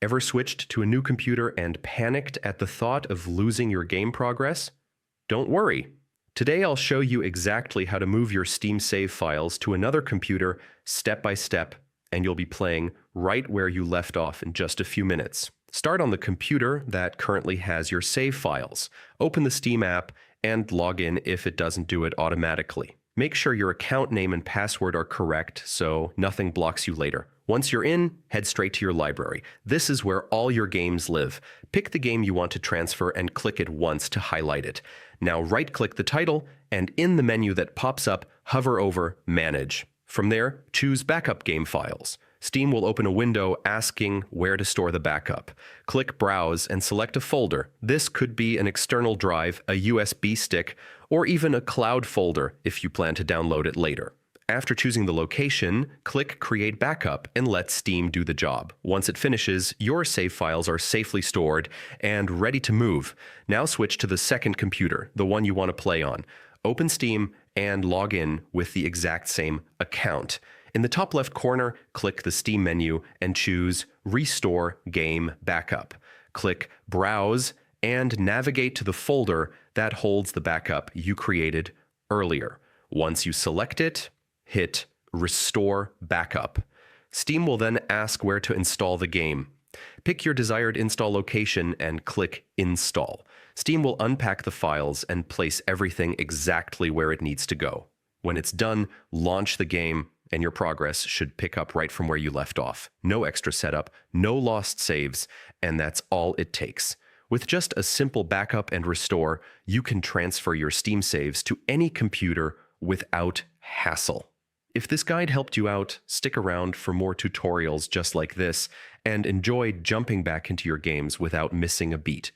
Ever switched to a new computer and panicked at the thought of losing your game progress? Don't worry. Today I'll show you exactly how to move your Steam save files to another computer step by step, and you'll be playing right where you left off in just a few minutes. Start on the computer that currently has your save files. Open the Steam app and log in if it doesn't do it automatically. Make sure your account name and password are correct so nothing blocks you later. Once you're in, head straight to your library. This is where all your games live. Pick the game you want to transfer and click it once to highlight it. Now right-click the title, and in the menu that pops up, hover over Manage. From there, choose Backup Game Files. Steam will open a window asking where to store the backup. Click Browse and select a folder. This could be an external drive, a USB stick, or even a cloud folder if you plan to download it later. After choosing the location, click Create Backup and let Steam do the job. Once it finishes, your save files are safely stored and ready to move. Now switch to the second computer, the one you want to play on. Open Steam and log in with the exact same account. In the top left corner, click the Steam menu and choose Restore Game Backup. Click Browse and navigate to the folder that holds the backup you created earlier. Once you select it, hit Restore Backup. Steam will then ask where to install the game. Pick your desired install location and click Install. Steam will unpack the files and place everything exactly where it needs to go. When it's done, launch the game, and your progress should pick up right from where you left off. No extra setup, no lost saves, and that's all it takes. With just a simple backup and restore, you can transfer your Steam saves to any computer without hassle. If this guide helped you out, stick around for more tutorials just like this, and enjoy jumping back into your games without missing a beat.